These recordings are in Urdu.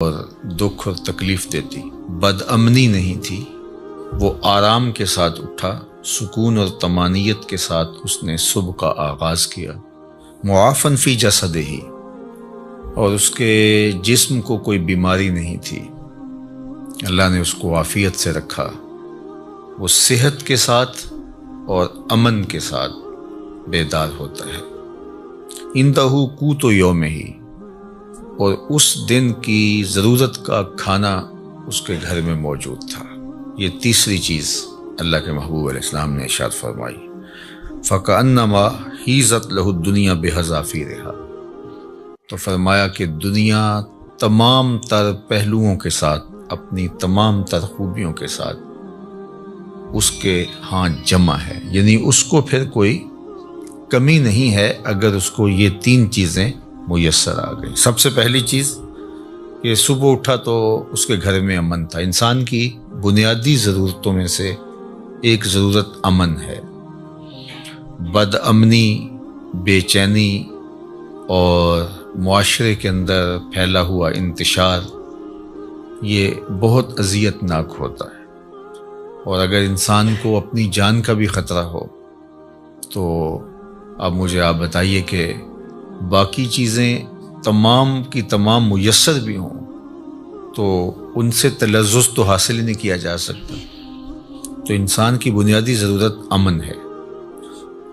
اور دکھ اور تکلیف دیتی، بد امنی نہیں تھی۔ وہ آرام کے ساتھ اٹھا، سکون اور طمانینت کے ساتھ اس نے صبح کا آغاز کیا۔ معافن فی جسدہ، اور اس کے جسم کو کوئی بیماری نہیں تھی، اللہ نے اس کو عافیت سے رکھا۔ وہ صحت کے ساتھ اور امن کے ساتھ بیدار ہوتا ہے۔ اندہ قوت یومہ، اور اس دن کی ضرورت کا کھانا اس کے گھر میں موجود تھا۔ یہ تیسری چیز اللہ کے محبوب علیہ السلام نے ارشاد فرمائی، فَكَأَنَّمَا حِيزَتْ لَهُ الدُّنْيَا بِحَذَافِيرِهَا، تو فرمایا کہ دنیا تمام تر پہلوؤں کے ساتھ، اپنی تمام تر خوبیوں کے ساتھ اس کے ہاں جمع ہے، یعنی اس کو پھر کوئی کمی نہیں ہے اگر اس کو یہ تین چیزیں میسر آ گئی۔ سب سے پہلی چیز کہ صبح اٹھا تو اس کے گھر میں امن تھا۔ انسان کی بنیادی ضرورتوں میں سے ایک ضرورت امن ہے۔ بد امنی، بے چینی اور معاشرے کے اندر پھیلا ہوا انتشار، یہ بہت اذیت ناک ہوتا ہے، اور اگر انسان کو اپنی جان کا بھی خطرہ ہو تو اب مجھے آپ بتائیے کہ باقی چیزیں تمام کی تمام میسر بھی ہوں تو ان سے تلذذ تو حاصل ہی نہیں کیا جا سکتا۔ تو انسان کی بنیادی ضرورت امن ہے،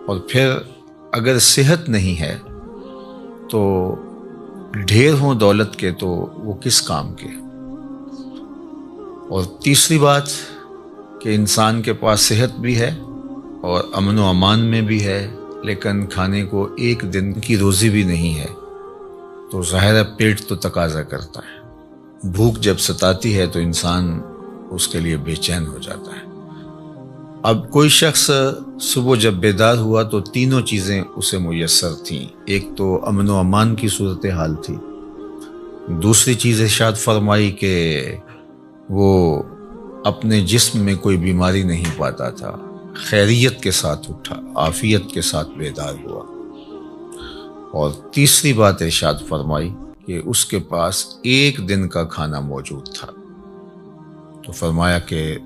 اور پھر اگر صحت نہیں ہے تو ڈھیر ہوں دولت کے تو وہ کس کام کے۔ اور تیسری بات کہ انسان کے پاس صحت بھی ہے اور امن و امان میں بھی ہے، لیکن کھانے کو ایک دن کی روزی بھی نہیں ہے، تو ظاہر پیٹ تو تقاضا کرتا ہے۔ بھوک جب ستاتی ہے تو انسان اس کے لیے بے چین ہو جاتا ہے۔ اب کوئی شخص صبح جب بیدار ہوا تو تینوں چیزیں اسے میسر تھیں۔ ایک تو امن و امان کی صورتحال تھی، دوسری چیز ارشاد فرمائی کہ وہ اپنے جسم میں کوئی بیماری نہیں پاتا تھا، خیریت کے ساتھ اٹھا، عافیت کے ساتھ بیدار ہوا، اور تیسری بات ارشاد فرمائی کہ اس کے پاس ایک دن کا کھانا موجود تھا۔ تو فرمایا کہ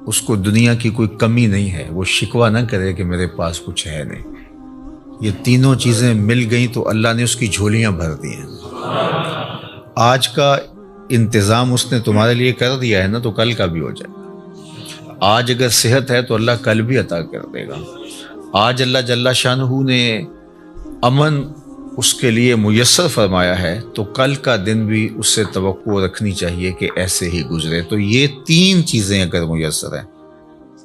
اس کو دنیا کی کوئی کمی نہیں ہے، وہ شکوہ نہ کرے کہ میرے پاس کچھ ہے نہیں۔ یہ تینوں چیزیں مل گئیں تو اللہ نے اس کی جھولیاں بھر دی ہیں۔ آج کا انتظام اس نے تمہارے لیے کر دیا ہے نا، تو کل کا بھی ہو جائے گا۔ آج اگر صحت ہے تو اللہ کل بھی عطا کر دے گا۔ آج اللہ جل شانہ نے امن اس کے لیے میسر فرمایا ہے تو کل کا دن بھی اس سے توقع رکھنی چاہیے کہ ایسے ہی گزرے۔ تو یہ تین چیزیں اگر میسر ہیں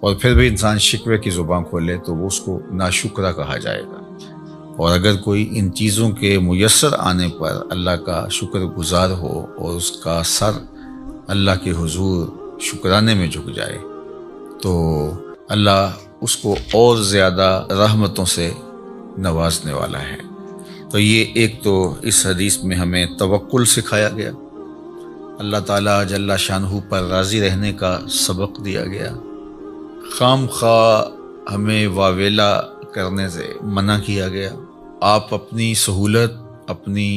اور پھر بھی انسان شکوے کی زبان کھولے تو وہ اس کو ناشکرہ کہا جائے گا، اور اگر کوئی ان چیزوں کے میسر آنے پر اللہ کا شکر گزار ہو اور اس کا سر اللہ کے حضور شکرانے میں جھک جائے تو اللہ اس کو اور زیادہ رحمتوں سے نوازنے والا ہے۔ تو یہ ایک تو اس حدیث میں ہمیں توکل سکھایا گیا، اللہ تعالیٰ جل شانہ پر راضی رہنے کا سبق دیا گیا، خام خواہ ہمیں واویلا کرنے سے منع کیا گیا۔ آپ اپنی سہولت، اپنی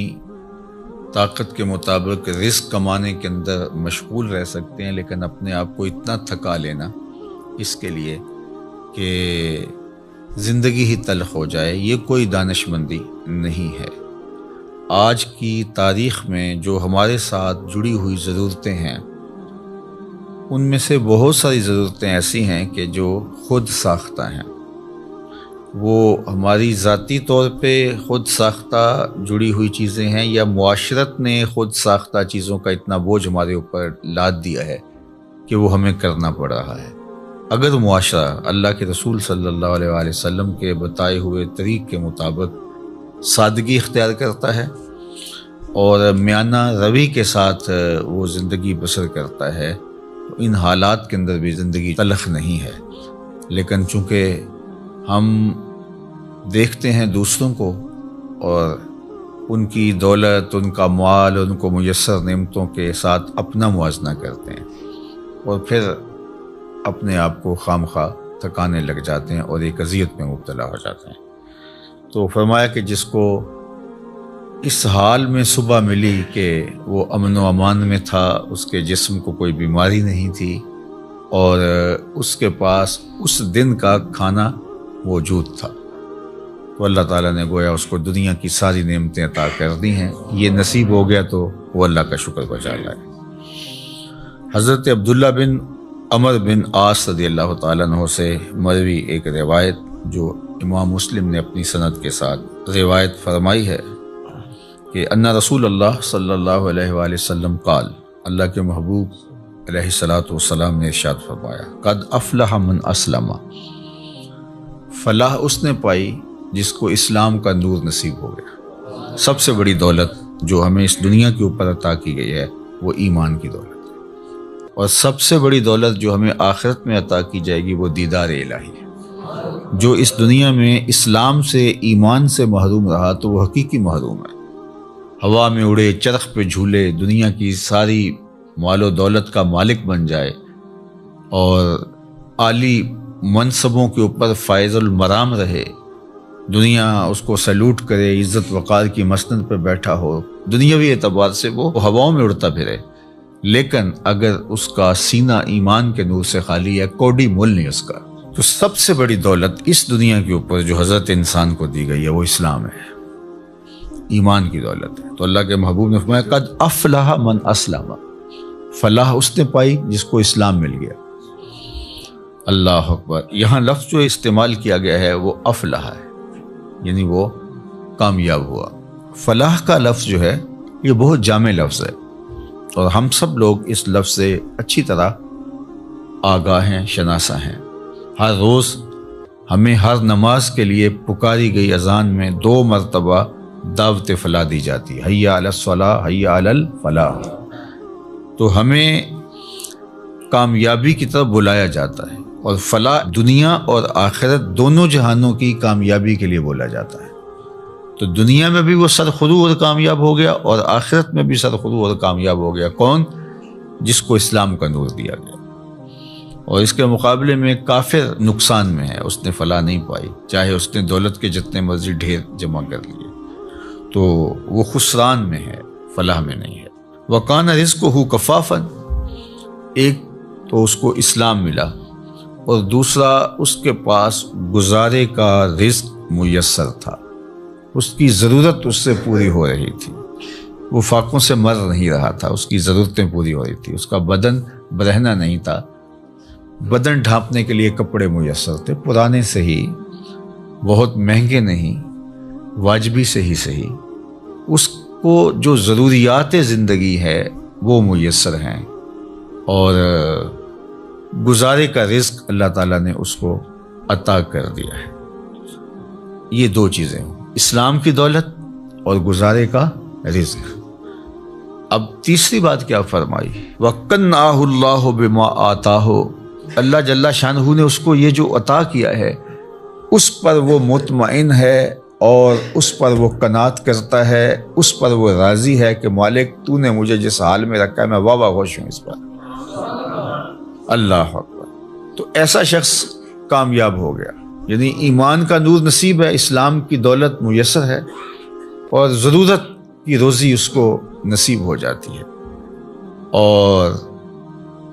طاقت کے مطابق رزق کمانے کے اندر مشغول رہ سکتے ہیں، لیکن اپنے آپ کو اتنا تھکا لینا اس کے لیے کہ زندگی ہی تلخ ہو جائے، یہ کوئی دانش مندی نہیں ہے۔ آج کی تاریخ میں جو ہمارے ساتھ جڑی ہوئی ضرورتیں ہیں ان میں سے بہت ساری ضرورتیں ایسی ہیں کہ جو خود ساختہ ہیں، وہ ہماری ذاتی طور پہ خود ساختہ جڑی ہوئی چیزیں ہیں یا معاشرت نے خود ساختہ چیزوں کا اتنا بوجھ ہمارے اوپر لاد دیا ہے کہ وہ ہمیں کرنا پڑ رہا ہے۔ اگر معاشرہ اللہ کے رسول صلی اللہ علیہ وآلہ وسلم کے بتائے ہوئے طریق کے مطابق سادگی اختیار کرتا ہے اور میانہ روی کے ساتھ وہ زندگی بسر کرتا ہے تو ان حالات کے اندر بھی زندگی تلخ نہیں ہے، لیکن چونکہ ہم دیکھتے ہیں دوسروں کو اور ان کی دولت، ان کا مال، ان کو میسر نعمتوں کے ساتھ اپنا موازنہ کرتے ہیں اور پھر اپنے آپ کو خام خواہ تھکانے لگ جاتے ہیں اور ایک اذیت میں مبتلا ہو جاتے ہیں۔ تو فرمایا کہ جس کو اس حال میں صبح ملی کہ وہ امن و امان میں تھا، اس کے جسم کو کوئی بیماری نہیں تھی اور اس کے پاس اس دن کا کھانا موجود تھا، تو اللہ تعالیٰ نے گویا اس کو دنیا کی ساری نعمتیں عطا کر دی ہیں۔ یہ نصیب ہو گیا تو وہ اللہ کا شکر بجا لائے۔ حضرت عبداللہ بن عمر بن عاص رضی اللہ تعالیٰ عنہ سے مروی ایک روایت جو امام مسلم نے اپنی سند کے ساتھ روایت فرمائی ہے کہ ان رسول اللہ صلی اللہ علیہ وآلہ وسلم قال، اللہ کے محبوب علیہ الصلاۃ والسلام نے ارشاد فرمایا، قد افلح من اسلم، فلاح اس نے پائی جس کو اسلام کا نور نصیب ہو گیا۔ سب سے بڑی دولت جو ہمیں اس دنیا کے اوپر عطا کی گئی ہے وہ ایمان کی دولت ہے، اور سب سے بڑی دولت جو ہمیں آخرت میں عطا کی جائے گی وہ دیدار الہی ہے۔ جو اس دنیا میں اسلام سے، ایمان سے محروم رہا تو وہ حقیقی محروم ہے۔ ہوا میں اڑے، چرخ پہ جھولے، دنیا کی ساری مال و دولت کا مالک بن جائے اور عالی منصبوں کے اوپر فائز المرام رہے، دنیا اس کو سیلوٹ کرے، عزت وقار کی مسند پہ بیٹھا ہو، دنیاوی اعتبار سے وہ ہواؤں میں اڑتا پھرے، لیکن اگر اس کا سینہ ایمان کے نور سے خالی ہے، کوڑی مول نہیں اس کا، تو سب سے بڑی دولت اس دنیا کے اوپر جو حضرت انسان کو دی گئی ہے وہ اسلام ہے، ایمان کی دولت ہے۔ تو اللہ کے محبوب نے فرمایا قد افلح من اسلم، فلاح اس نے پائی جس کو اسلام مل گیا۔ اللہ اکبر۔ یہاں لفظ جو استعمال کیا گیا ہے وہ افلح ہے، یعنی وہ کامیاب ہوا۔ فلاح کا لفظ جو ہے یہ بہت جامع لفظ ہے، اور ہم سب لوگ اس لفظ سے اچھی طرح آگاہ ہیں، شناسا ہیں۔ ہر روز ہمیں ہر نماز کے لیے پکاری گئی اذان میں 2 مرتبہ دعوت فلاح دی جاتی ہے، حی علی الصلاۃ، حی علی الفلاح۔ تو ہمیں کامیابی کی طرف بلایا جاتا ہے، اور فلاح دنیا اور آخرت دونوں جہانوں کی کامیابی کے لیے بولا جاتا ہے۔ تو دنیا میں بھی وہ سرخرو اور کامیاب ہو گیا، اور آخرت میں بھی سرخرو اور کامیاب ہو گیا۔ کون؟ جس کو اسلام کا نور دیا گیا۔ اور اس کے مقابلے میں کافر نقصان میں ہے، اس نے فلاح نہیں پائی، چاہے اس نے دولت کے جتنے مرضی ڈھیر جمع کر لیے، تو وہ خسران میں ہے، فلاح میں نہیں ہے۔ وَقَانَ رِزْقُهُ كَفَافًا، ایک تو اس کو اسلام ملا، اور دوسرا اس کے پاس گزارے کا رزق میسر تھا، اس کی ضرورت اس سے پوری ہو رہی تھی، وہ فاقوں سے مر نہیں رہا تھا، اس کی ضرورتیں پوری ہو رہی تھی، اس کا بدن برہنہ نہیں تھا، بدن ڈھانپنے کے لیے کپڑے میسر تھے، پرانے سے ہی، بہت مہنگے نہیں، واجبی سے ہی صحیح، اس کو جو ضروریات زندگی ہے وہ میسر ہیں، اور گزارے کا رزق اللہ تعالیٰ نے اس کو عطا کر دیا ہے۔ یہ 2 چیزیں ہوں، اسلام کی دولت اور گزارے کا رزق۔ اب تیسری بات کیا فرمائی؟ وَقَنَّعَهُ اللَّهُ بِمَا آتَاهُ، اللہ جل شانہ نے اس کو یہ جو عطا کیا ہے اس پر وہ مطمئن ہے، اور اس پر وہ قناعت کرتا ہے، اس پر وہ راضی ہے کہ مالک تو نے مجھے جس حال میں رکھا ہے میں واہ خوش ہوں اس پر۔ اللہ اکبر۔ تو ایسا شخص کامیاب ہو گیا، یعنی ایمان کا نور نصیب ہے، اسلام کی دولت میسر ہے، اور ضرورت کی روزی اس کو نصیب ہو جاتی ہے، اور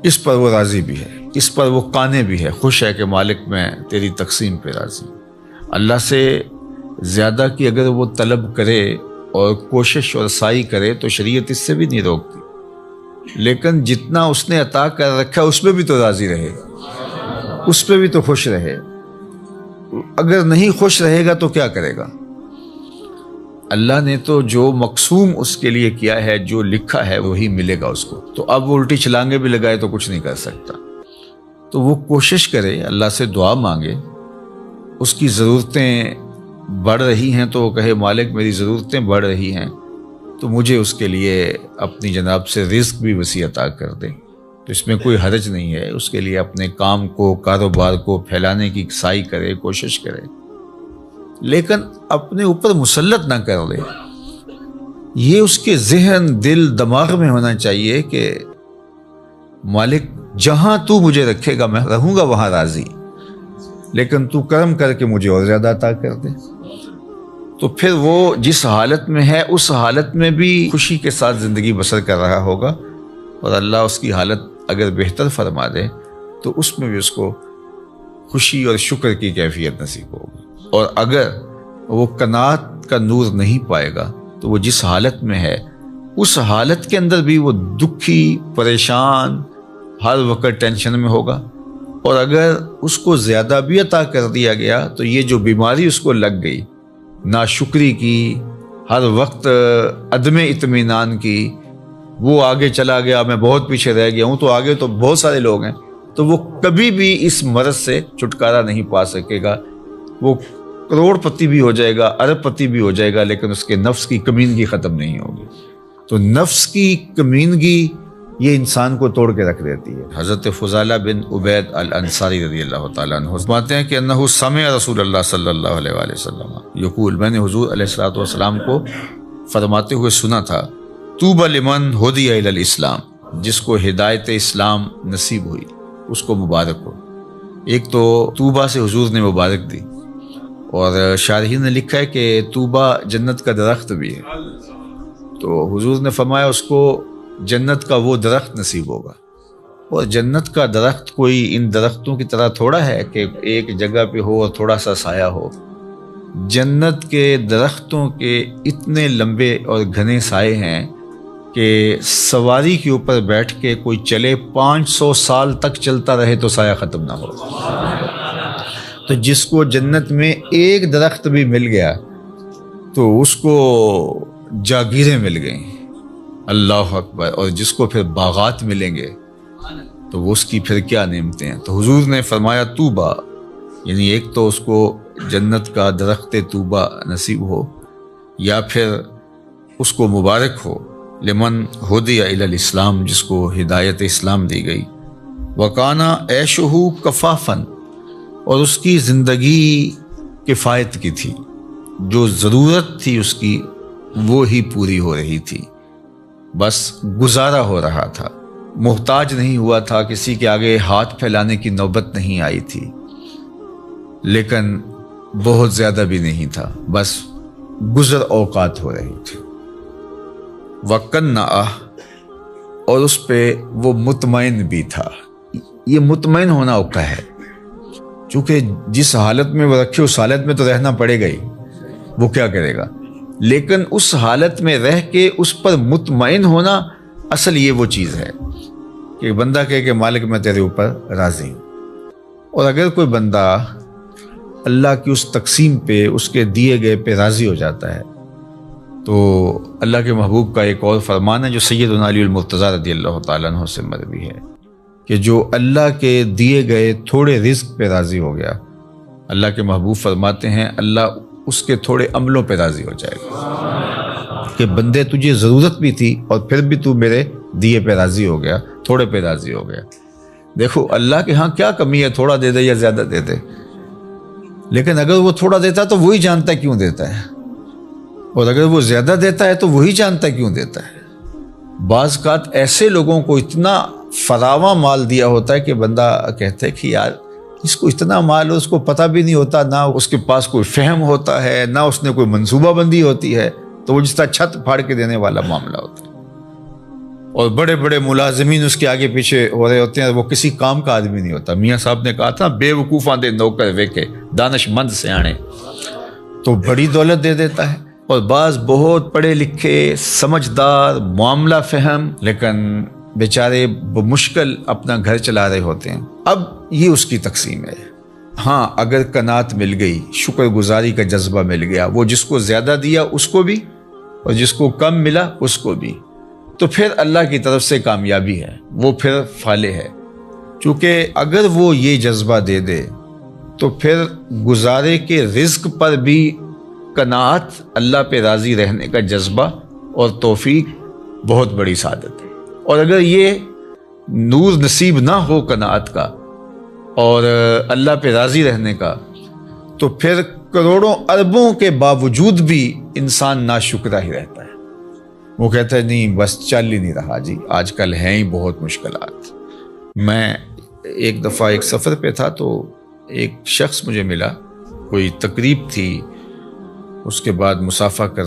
اس پر وہ راضی بھی ہے، اس پر وہ قانع بھی ہے، خوش ہے کہ مالک میں تیری تقسیم پہ راضی۔ اللہ سے زیادہ کی اگر وہ طلب کرے اور کوشش اور سعی کرے تو شریعت اس سے بھی نہیں روکتی، لیکن جتنا اس نے عطا کر رکھا اس پہ بھی تو راضی رہے، اس پہ بھی تو خوش رہے۔ اگر نہیں خوش رہے گا تو کیا کرے گا؟ اللہ نے تو جو مقسوم اس کے لیے کیا ہے، جو لکھا ہے وہی ملے گا اس کو، تو اب وہ الٹی چھلانگیں بھی لگائے تو کچھ نہیں کر سکتا۔ تو وہ کوشش کرے، اللہ سے دعا مانگے، اس کی ضرورتیں بڑھ رہی ہیں تو وہ کہے مالک میری ضرورتیں بڑھ رہی ہیں تو مجھے اس کے لیے اپنی جناب سے رزق بھی وسیع عطا کر دے، تو اس میں کوئی حرج نہیں ہے، اس کے لیے اپنے کام کو، کاروبار کو پھیلانے کی سعی کرے، کوشش کرے، لیکن اپنے اوپر مسلط نہ کر لے۔ یہ اس کے ذہن، دل، دماغ میں ہونا چاہیے کہ مالک جہاں تو مجھے رکھے گا میں رہوں گا وہاں راضی، لیکن تو کرم کر کے مجھے اور زیادہ عطا کر دے۔ تو پھر وہ جس حالت میں ہے اس حالت میں بھی خوشی کے ساتھ زندگی بسر کر رہا ہوگا، اور اللہ اس کی حالت اگر بہتر فرما دے تو اس میں بھی اس کو خوشی اور شکر کی کیفیت نصیب ہوگی۔ اور اگر وہ قناعت کا نور نہیں پائے گا تو وہ جس حالت میں ہے اس حالت کے اندر بھی وہ دکھی، پریشان، ہر وقت ٹینشن میں ہوگا۔ اور اگر اس کو زیادہ بھی عطا کر دیا گیا تو یہ جو بیماری اس کو لگ گئی، ناشکری کی، ہر وقت عدم اطمینان کی، وہ آگے چلا گیا، میں بہت پیچھے رہ گیا ہوں، تو آگے تو بہت سارے لوگ ہیں، تو وہ کبھی بھی اس مرض سے چھٹکارا نہیں پا سکے گا۔ وہ کروڑ پتی بھی ہو جائے گا، ارب پتی بھی ہو جائے گا، لیکن اس کے نفس کی کمینگی ختم نہیں ہوگی۔ تو نفس کی کمینگی یہ انسان کو توڑ کے رکھ دیتی ہے۔ حضرت فضالہ بن عبید الانصاری رضی اللہ تعالیٰ عنہ فرماتے ہیں کہ انہ سمع رسول اللہ صلی اللہ علیہ وآلہ وسلم یقول، میں نے حضور علیہ الصلوۃ والسلام کو فرماتے ہوئے سنا تھا، طوبی لمن ہدی الی الاسلام، جس کو ہدایت اسلام نصیب ہوئی اس کو مبارک ہو۔ ایک تو طوبہ سے حضور نے مبارک دی، اور شارحین نے لکھا ہے کہ طوبہ جنت کا درخت بھی ہے، تو حضور نے فرمایا اس کو جنت کا وہ درخت نصیب ہوگا۔ اور جنت کا درخت کوئی ان درختوں کی طرح تھوڑا ہے کہ ایک جگہ پہ ہو اور تھوڑا سا سایہ ہو۔ جنت کے درختوں کے اتنے لمبے اور گھنے سائے ہیں کہ سواری کے اوپر بیٹھ کے کوئی چلے 500 سال تک چلتا رہے تو سایہ ختم نہ ہو۔ تو جس کو جنت میں ایک درخت بھی مل گیا تو اس کو جاگیریں مل گئیں، اللہ اکبر۔ اور جس کو پھر باغات ملیں گے تو وہ اس کی پھر کیا نعمتیں ہیں۔ تو حضور نے فرمایا طوبہ، یعنی ایک تو اس کو جنت کا درخت طوبہ نصیب ہو، یا پھر اس کو مبارک ہو، لمن ہدی الی الاسلام، جس کو ہدایت اسلام دی گئی، وکانا عیشہ کفافن، اور اس کی زندگی کفایت کی تھی، جو ضرورت تھی اس کی وہ ہی پوری ہو رہی تھی، بس گزارا ہو رہا تھا، محتاج نہیں ہوا تھا، کسی کے آگے ہاتھ پھیلانے کی نوبت نہیں آئی تھی، لیکن بہت زیادہ بھی نہیں تھا، بس گزر اوقات ہو رہی تھی۔ وَقَنَّعَ، اور اس پہ وہ مطمئن بھی تھا۔ یہ مطمئن ہونا اوقع ہے، چونکہ جس حالت میں وہ رکھے اس حالت میں تو رہنا پڑے گا ہی، وہ کیا کرے گا، لیکن اس حالت میں رہ کے اس پر مطمئن ہونا، اصل یہ وہ چیز ہے کہ بندہ کہے کہ مالک میں تیرے اوپر راضی ہوں۔ اور اگر کوئی بندہ اللہ کی اس تقسیم پہ، اس کے دیے گئے پہ راضی ہو جاتا ہے، تو اللہ کے محبوب کا ایک اور فرمان ہے جو سیدنا علی المرتضیٰ رضی اللہ تعالیٰ عنہ سے مروی ہے، کہ جو اللہ کے دیے گئے تھوڑے رزق پہ راضی ہو گیا، اللہ کے محبوب فرماتے ہیں اللہ اس کے تھوڑے عملوں پہ راضی ہو جائے گا، کہ بندے تجھے ضرورت بھی تھی اور پھر بھی تو میرے دیے پہ راضی ہو گیا، تھوڑے پہ راضی ہو گیا۔ دیکھو اللہ کے ہاں کیا کمی ہے، تھوڑا دے دے یا زیادہ دے دے، لیکن اگر وہ تھوڑا دیتا ہے تو وہی جانتا ہے کیوں دیتا ہے، اور اگر وہ زیادہ دیتا ہے تو وہی جانتا ہے کیوں دیتا ہے۔ بعض اوقات ایسے لوگوں کو اتنا فراواں مال دیا ہوتا ہے کہ بندہ کہتا ہے کہ یار اس کو اتنا مال ہے، اس کو پتہ بھی نہیں ہوتا، نہ اس کے پاس کوئی فہم ہوتا ہے، نہ اس نے کوئی منصوبہ بندی ہوتی ہے، تو وہ جس طرح چھت پھاڑ کے دینے والا معاملہ ہوتا ہے۔ اور بڑے بڑے ملازمین اس کے آگے پیچھے ہو رہے ہوتے ہیں، وہ کسی کام کا آدمی نہیں ہوتا۔ میاں صاحب نے کہا تھا بے وقوفاں دے نوکر ویکے، دانش مند سیانے، تو بڑی دولت دے دیتا ہے۔ اور بعض بہت پڑھے لکھے، سمجھدار، معاملہ فہم، لیکن بیچارے بمشکل اپنا گھر چلا رہے ہوتے ہیں۔ اب یہ اس کی تقسیم ہے۔ ہاں اگر قناعت مل گئی، شکر گزاری کا جذبہ مل گیا، وہ جس کو زیادہ دیا اس کو بھی اور جس کو کم ملا اس کو بھی، تو پھر اللہ کی طرف سے کامیابی ہے، وہ پھر فالح ہے۔ چونکہ اگر وہ یہ جذبہ دے دے تو پھر گزارے کے رزق پر بھی قناعت، اللہ پہ راضی رہنے کا جذبہ اور توفیق بہت بڑی سعادت ہے۔ اور اگر یہ نور نصیب نہ ہو قناعت کا اور اللہ پہ راضی رہنے کا، تو پھر کروڑوں اربوں کے باوجود بھی انسان ناشکرہ ہی رہتا ہے۔ وہ کہتا ہے نہیں بس چل ہی نہیں رہا جی، آج کل ہیں ہی بہت مشکلات۔ میں ایک دفعہ ایک سفر پہ تھا تو ایک شخص مجھے ملا، کوئی تقریب تھی، اس کے بعد مسافہ کرتے